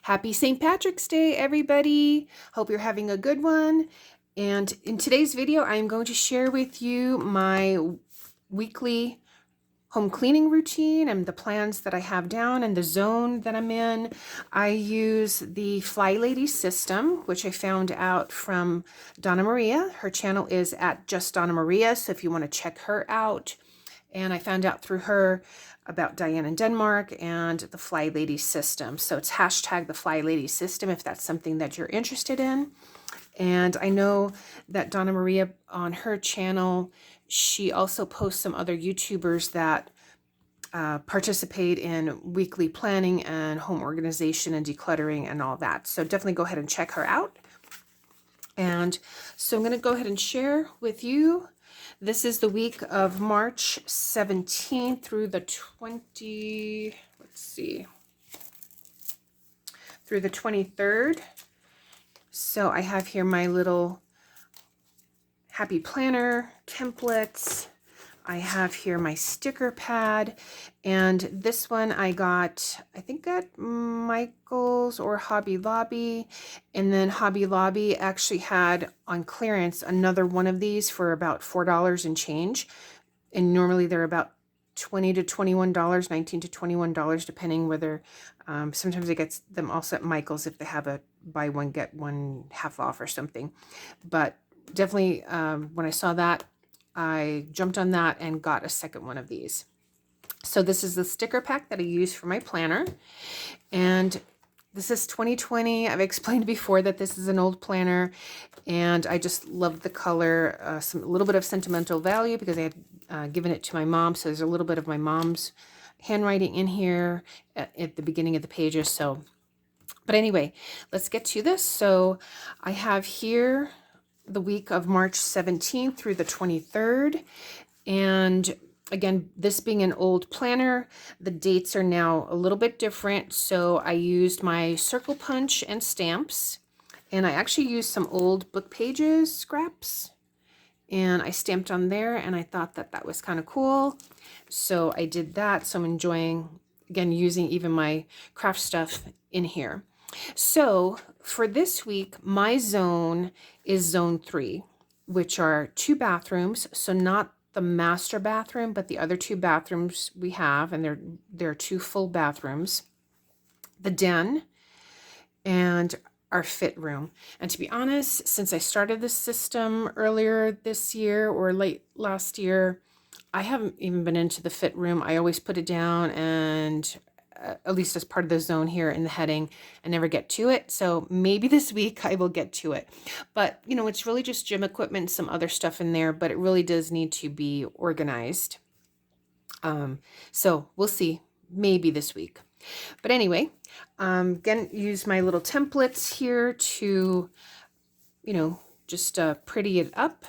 Happy St. Patrick's Day, everybody. Hope you're having a good one. And in today's video, I'm going to share with you my weekly home cleaning routine and the plans that I have down and the zone that I'm in. I use the Fly Lady system, which I found out from Donna Maria. Her channel is at Just Donna Maria, so if you want to check her out. And I found out through her about Diane in Denmark and the Fly Lady system. So it's hashtag the Fly Lady system if that's something that you're interested in. And I know that Donna Maria on her channel, she also posts some other YouTubers that participate in weekly planning and home organization and decluttering and all that. So definitely go ahead and check her out. And so I'm going to go ahead and share with you. This is the week of March 17th through the 23rd. So I have here my little happy planner templates. I have here my sticker pad, and this one I got, I think at Michael's or Hobby Lobby, and then Hobby Lobby actually had on clearance another one of these for about $4 and change, and normally they're about $20 to $21, $19 to $21, depending whether, sometimes I get them also at Michael's if they have a buy one, get one half off or something, but definitely when I saw that, I jumped on that and got a second one of these. So this is the sticker pack that I use for my planner. And this is 2020. I've explained before that this is an old planner. And I just love the color. A little bit of sentimental value because I had given it to my mom. So there's a little bit of my mom's handwriting in here at the beginning of the pages. So, but anyway, let's get to this. So I have here the week of March 17th through the 23rd. And again, this being an old planner, the dates are now a little bit different. So I used my circle punch and stamps, and I actually used some old book pages, scraps, and I stamped on there, and I thought that that was kind of cool. So I did that. So I'm enjoying, again, using even my craft stuff in here. So for this week, my zone is zone 3, which are 2 bathrooms. So not the master bathroom, but the other 2 bathrooms we have, and they're 2 full bathrooms, the den and our fit room. And to be honest, since I started this system earlier this year or late last year, I haven't even been into the fit room. I always put it down, and at least as part of the zone here in the heading, I never get to it. So maybe this week I will get to it. But, you know, it's really just gym equipment, some other stuff in there, but it really does need to be organized. So we'll see, maybe this week. But anyway, again, use my little templates here to, you know, just pretty it up.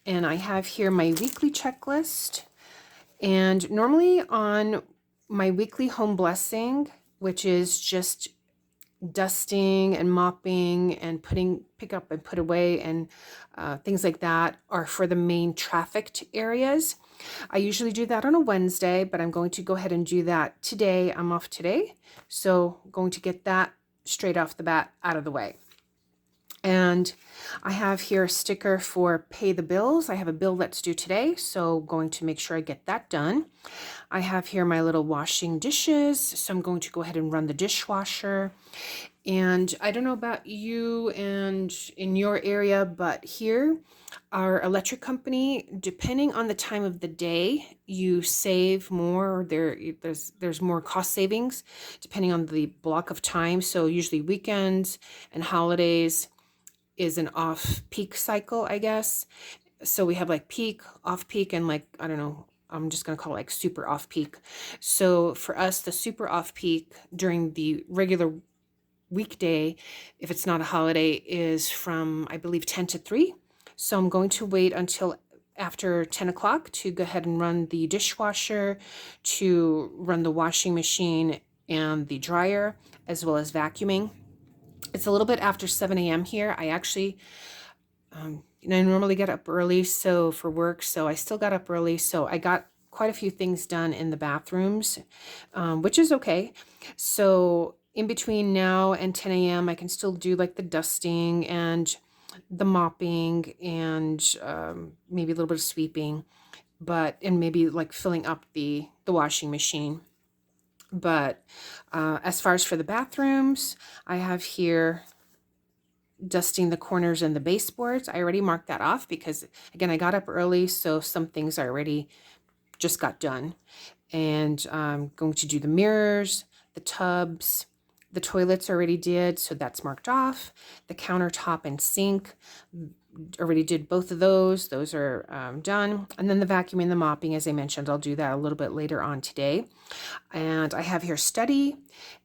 And I have here my weekly checklist. And normally on my weekly home blessing, which is just dusting and mopping and pick up and put away and things like that, are for the main trafficked areas. I usually do that on a Wednesday, but I'm going to go ahead and do that today. I'm off today, so I'm going to get that straight off the bat out of the way. And I have here a sticker for pay the bills. I have a bill that's due today, so going to make sure I get that done. I have here my little washing dishes, so I'm going to go ahead and run the dishwasher. And I don't know about you and in your area, but here, our electric company, depending on the time of the day, you save more. There's more cost savings depending on the block of time. So usually weekends and holidays is an off-peak cycle, I guess. So we have like peak, off-peak, and like, I don't know, I'm just going to call it like super off-peak. So for us, the super off-peak during the regular weekday, if it's not a holiday, is from, I believe, 10 to 3. So I'm going to wait until after 10 o'clock to go ahead and run the dishwasher, to run the washing machine and the dryer, as well as vacuuming. It's a little bit after 7 a.m. here. I actually, I normally get up early so for work, so I still got up early. So I got quite a few things done in the bathrooms, which is okay. So in between now and 10 a.m. I can still do like the dusting and the mopping and maybe a little bit of sweeping, and maybe like filling up the washing machine. But as far as for the bathrooms, I have here dusting the corners and the baseboards. I already marked that off because, again, I got up early, so some things I already just got done. And I'm going to do the mirrors, the tubs, the toilets already did, so that's marked off. The countertop and sink, already did both of those. Those are done. And then the vacuuming and the mopping, as I mentioned, I'll do that a little bit later on today. And I have here study,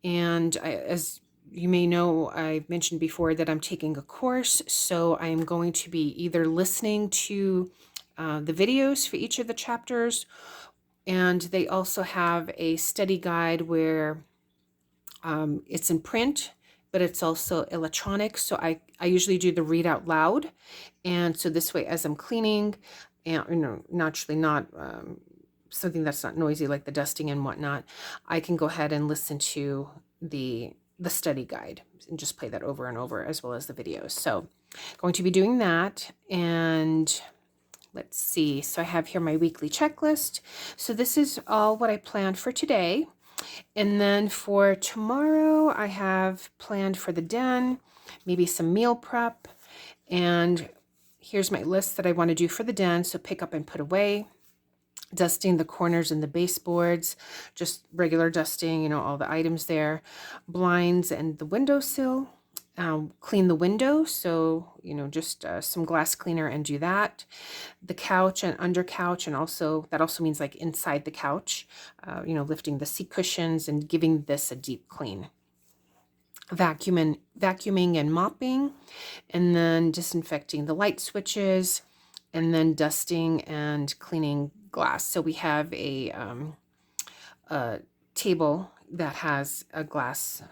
and as you may know, I've mentioned before that I'm taking a course, so I'm going to be either listening to the videos for each of the chapters, and they also have a study guide where it's in print, but it's also electronic. So I usually do the read out loud, and so this way, as I'm cleaning, and naturally not something that's not noisy like the dusting and whatnot, I can go ahead and listen to the study guide and just play that over and over, as well as the videos. So going to be doing that. And let's see, so I have here my weekly checklist. So this is all what I planned for today. And then for tomorrow, I have planned for the den, maybe some meal prep. And here's my list that I want to do for the den. So pick up and put away. Dusting the corners and the baseboards, just regular dusting, all the items there. Blinds and the windowsill. Clean the window, so just some glass cleaner and do that. The couch and under couch, and also that also means like inside the couch, lifting the seat cushions and giving this a deep clean. Vacuuming and mopping, and then disinfecting the light switches, and then dusting and cleaning glass. So we have a table that has a glass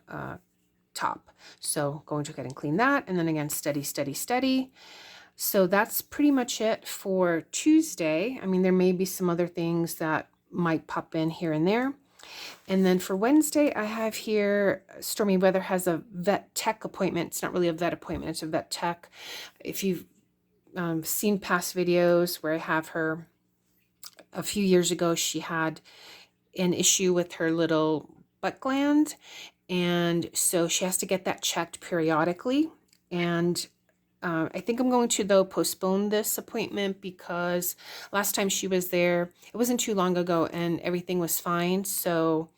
top. So going to go ahead and clean that. And then again, steady. So that's pretty much it for Tuesday. I mean, there may be some other things that might pop in here and there. And then for Wednesday, I have here, Stormy Weather has a vet tech appointment. It's not really a vet appointment, it's a vet tech. If you've seen past videos where I have her, a few years ago, she had an issue with her little butt gland. And so she has to get that checked periodically. And I think I'm going to, though, postpone this appointment because last time she was there, it wasn't too long ago, and everything was fine. So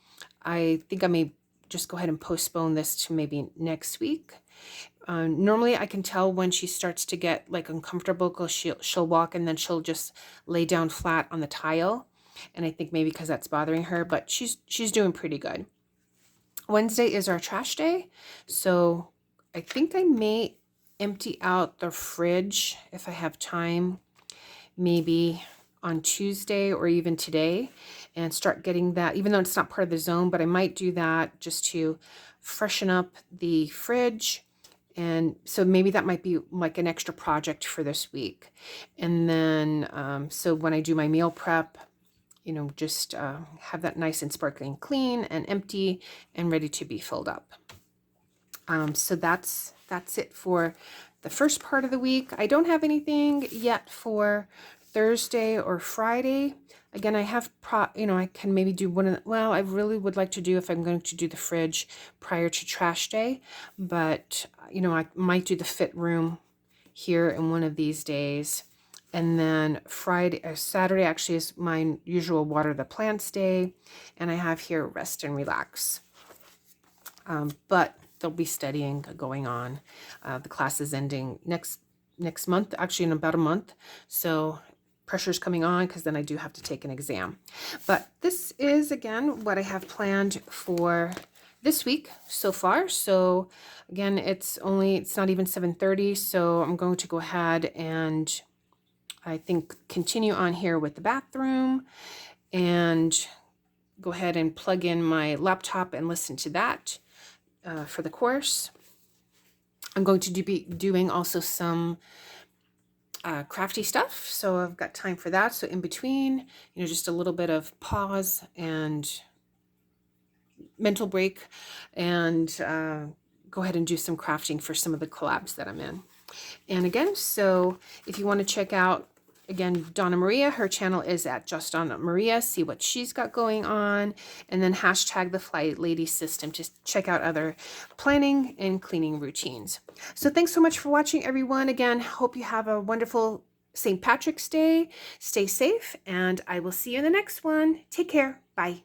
I think I may just go ahead and postpone this to maybe next week. Normally I can tell when she starts to get like uncomfortable because she'll walk and then she'll just lay down flat on the tile. And I think maybe because that's bothering her, but she's doing pretty good. Wednesday is our trash day. So I think I may empty out the fridge if I have time, maybe on Tuesday or even today, and start getting that, even though it's not part of the zone, but I might do that just to freshen up the fridge. And so maybe that might be like an extra project for this week. And then, so when I do my meal prep, just have that nice and sparkling clean and empty and ready to be filled up. So that's it for the first part of the week. I don't have anything yet for Thursday or Friday. Again, I have, I can maybe do one of the, well, I really would like to do, if I'm going to do the fridge prior to trash day, but, I might do the fit room here in one of these days. And then Saturday actually is my usual water the plants day. And I have here rest and relax. But there'll be studying going on. The class is ending next month, actually in about a month. So pressure's coming on because then I do have to take an exam. But this is, again, what I have planned for this week so far. So again, it's not even 7:30. So I'm going to go ahead and I think continue on here with the bathroom and go ahead and plug in my laptop and listen to that for the course. I'm going to be doing also some crafty stuff, so I've got time for that. So in between, just a little bit of pause and mental break and go ahead and do some crafting for some of the collabs that I'm in. And again, so if you want to check out, again, Donna Maria, her channel is at Just Donna Maria. See what she's got going on. And then hashtag the Fly Lady System to check out other planning and cleaning routines. So thanks so much for watching, everyone. Again, hope you have a wonderful St. Patrick's Day. Stay safe, and I will see you in the next one. Take care. Bye.